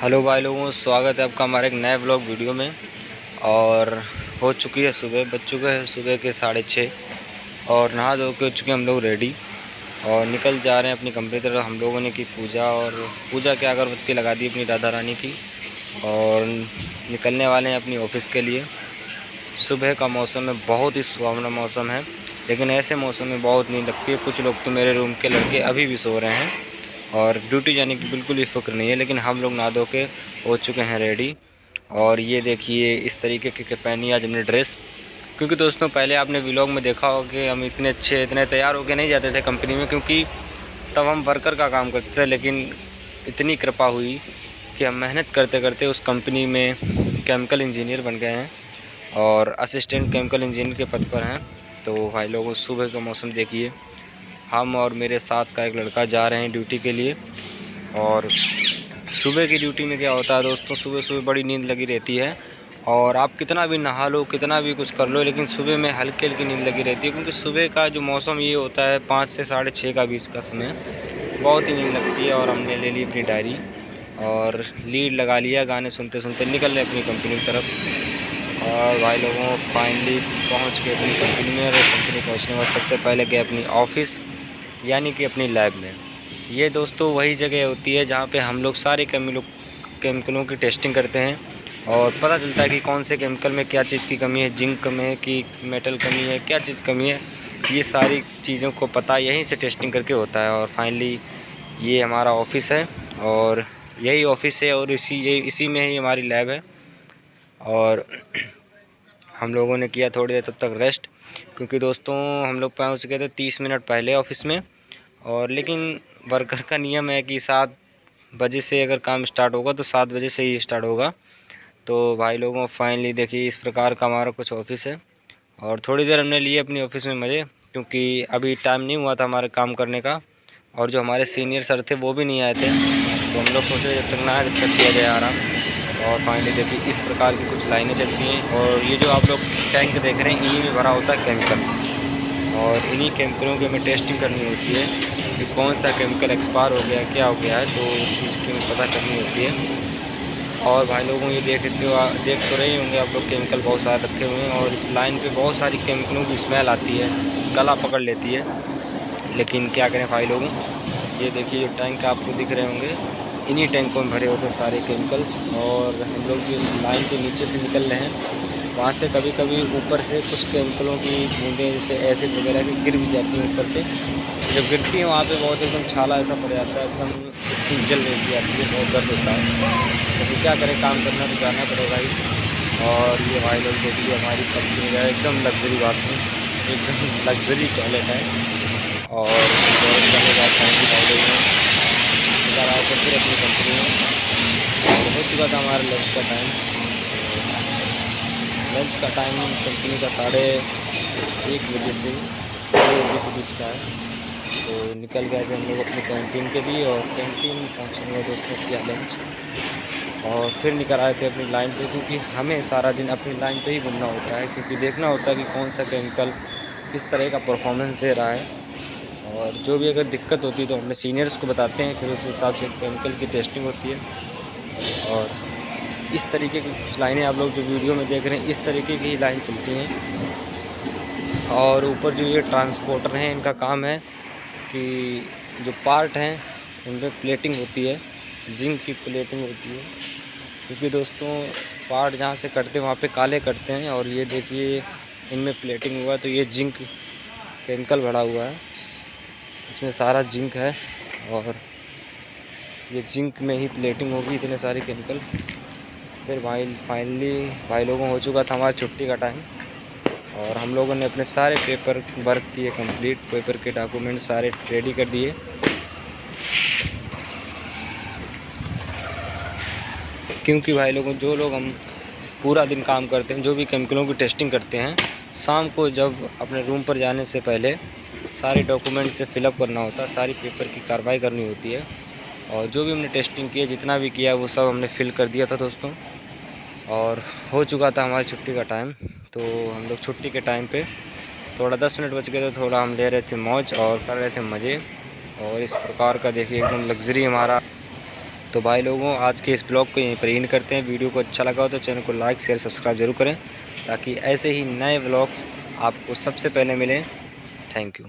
Hello भाई लोगों, स्वागत है आपका हमारे एक नए व्लॉग वीडियो में। और हो चुकी है सुबह, बज चुके हैं सुबह के 6:30 और नहा धो के हो चुके हम लोग रेडी और निकल जा रहे हैं अपनी कंपनी तरफ। हम लोगों ने की पूजा और पूजा के अगरबत्ती लगा दी अपनी राधा रानी की और निकलने वाले हैं अपनी ऑफिस के लिए। सुबह का मौसम है, बहुत ही सुहावना मौसम है, लेकिन ऐसे मौसम में बहुत नींद लगती है। कुछ लोग तो मेरे रूम के लड़के अभी भी सो रहे हैं और ड्यूटी जाने की बिल्कुल भी फ़िक्र नहीं है, लेकिन हम लोग नहा धो के हो चुके हैं रेडी। और ये देखिए इस तरीके की पहनी आज हमने ड्रेस, क्योंकि दोस्तों पहले आपने व्लॉग में देखा होगा कि हम इतने अच्छे इतने तैयार होकर नहीं जाते थे कंपनी में, क्योंकि तब हम वर्कर का काम करते थे। लेकिन इतनी कृपा हुई कि हम मेहनत करते करते उस कंपनी में केमिकल इंजीनियर बन गए हैं और असिस्टेंट केमिकल इंजीनियर के पद पर हैं। तो भाई लोगों, सुबह का मौसम देखिए, हम और मेरे साथ का एक लड़का जा रहे हैं ड्यूटी के लिए। और सुबह की ड्यूटी में क्या होता है दोस्तों, सुबह सुबह बड़ी नींद लगी रहती है और आप कितना भी नहा लो, कितना भी कुछ कर लो, लेकिन सुबह में हल्की हल्की नींद लगी रहती है। क्योंकि सुबह का जो मौसम ये होता है 5 से 6:30 का बीच का समय, बहुत ही नींद लगती है। और हमने ले ली अपनी डायरी और लीड लगा लिया, गाने सुनते सुनते निकल रहे अपनी कंपनी की तरफ। और भाई लोगों, फाइनली पहुंच के अपनी कंपनी में। और कंपनी पहुंचने के बाद सबसे पहले गए अपनी ऑफिस यानी कि अपनी लैब में। ये दोस्तों वही जगह होती है जहाँ पे हम लोग सारे केमिकलों की टेस्टिंग करते हैं और पता चलता है कि कौन से केमिकल में क्या चीज़ की कमी है, जिंक कमी है कि मेटल कमी है, क्या चीज़ कमी है। ये सारी चीज़ों को पता यहीं से टेस्टिंग करके होता है। और फाइनली ये हमारा ऑफिस है और यही ऑफिस है और इसी में ही हमारी लैब है। और हम लोगों ने किया थोड़ी देर तब तक रेस्ट, क्योंकि दोस्तों हम लोग पहुँच गए थे 30 मिनट पहले ऑफिस में। और लेकिन वर्कर का नियम है कि 7 बजे से अगर काम स्टार्ट होगा तो 7 बजे से ही स्टार्ट होगा। तो भाई लोगों, फाइनली देखिए इस प्रकार का हमारा कुछ ऑफिस है। और थोड़ी देर हमने लिए अपनी ऑफिस में मज़े, क्योंकि अभी टाइम नहीं हुआ था हमारे काम करने का और जो हमारे सीनियर सर थे वो भी नहीं आए थे। तो हम लोग सोचे जब तक ना आए तब तक किया जाए आराम। और फाइनली देखिए इस प्रकार की कुछ लाइनें चलती हैं और ये जो आप लोग टैंक देख रहे हैं इन्हीं में भरा होता है केमिकल। और इन्हीं केमिकलों की हमें टेस्टिंग करनी होती है कि कौन सा केमिकल एक्सपायर हो गया, क्या हो गया है, तो उस चीज़ की हमें पता करनी होती है। और भाई लोगों, ये देख तो रहे होंगे आप लोग, केमिकल बहुत सारे रखे हुए हैं और इस लाइन पे बहुत सारी केमिकलों की स्मेल आती है, गला पकड़ लेती है। लेकिन क्या करें भाई लोगों, ये देखिए जो टैंक आपको दिख रहे होंगे, इन्हीं टैंकों में भरे होते हैं सारे केमिकल्स। और हम लोग जो लाइन के नीचे से निकल रहे हैं वहाँ से कभी कभी ऊपर से कुछ केमिकलों की बूंदें जैसे एसिड वगैरह की गिर भी जाती हैं ऊपर से। जब गिरती हैं वहाँ पे बहुत एकदम छाला ऐसा पड़ जाता है, एकदम स्किन जल जैसी आती है, बहुत दर्द होता है। तो क्या करें, काम करना तो जाना पड़ेगा ही। और ये भाई लोग देखिए हमारी कंपनी है एकदम लग्जरी बाथरूम, एकदम लग्जरी टॉयलेट है। और टॉयलेट जाने के बाद फाइनली भाई लोग ने निकल आए थे फिर अपनी कंपनी में। और हो चुका था हमारा लंच का टाइम। लंच का टाइम कंपनी का 1:30 बजे से 2 बजे के बीच का है। तो निकल गए थे हम लोग अपनी कैंटीन के लिए और कैंटीन पहुँचने में दोस्तों किया लंच और फिर निकल आए थे अपनी लाइन पे, क्योंकि हमें सारा दिन अपनी लाइन पे ही घूमना होता है, क्योंकि देखना होता है कि कौन सा केमिकल किस तरह का परफॉर्मेंस दे रहा है। और जो भी अगर दिक्कत होती है तो अपने सीनियर्स को बताते हैं, फिर उस हिसाब से केमिकल की टेस्टिंग होती है। और इस तरीके की कुछ लाइनें आप लोग जो वीडियो में देख रहे हैं, इस तरीके की लाइन चलती हैं। और ऊपर जो ये ट्रांसपोर्टर हैं, इनका काम है कि जो पार्ट हैं उन पर प्लेटिंग होती है, जिंक की प्लेटिंग होती है। क्योंकि दोस्तों पार्ट जहाँ से कटते हैं वहाँ पे काले कटते हैं। और ये देखिए इनमें प्लेटिंग हुआ तो ये जिंक केमिकल भरा हुआ है, इसमें सारा जिंक है और ये जिंक में ही प्लेटिंग होगी, इतने सारे केमिकल। फिर फाइनली भाई लोगों हो चुका था हमारी छुट्टी का टाइम और हम लोगों ने अपने सारे पेपर वर्क किए कंप्लीट, पेपर के डॉक्यूमेंट सारे रेडी कर दिए। क्योंकि भाई लोगों, जो लोग हम पूरा दिन काम करते हैं, जो भी केमिकलों की टेस्टिंग करते हैं, शाम को जब अपने रूम पर जाने से पहले सारे डॉक्यूमेंट से फिलअप करना होता है, सारी पेपर की कार्रवाई करनी होती है। और जो भी हमने टेस्टिंग की है, जितना भी किया वो सब हमने फिल कर दिया था दोस्तों। और हो चुका था हमारी छुट्टी का टाइम। तो हम लोग छुट्टी के टाइम पे थोड़ा 10 मिनट बच गए, तो थोड़ा हम ले रहे थे मौज और कर रहे थे मज़े। और इस प्रकार का देखिए एकदम लग्जरी हमारा तो भाई लोगों, आज के इस ब्लॉग को यहीं पर एंड करते हैं। वीडियो को अच्छा लगा हो तो चैनल को लाइक शेयर सब्सक्राइब जरूर करें, ताकि ऐसे ही नए ब्लॉग्स आपको सबसे पहले मिलें। Thank you.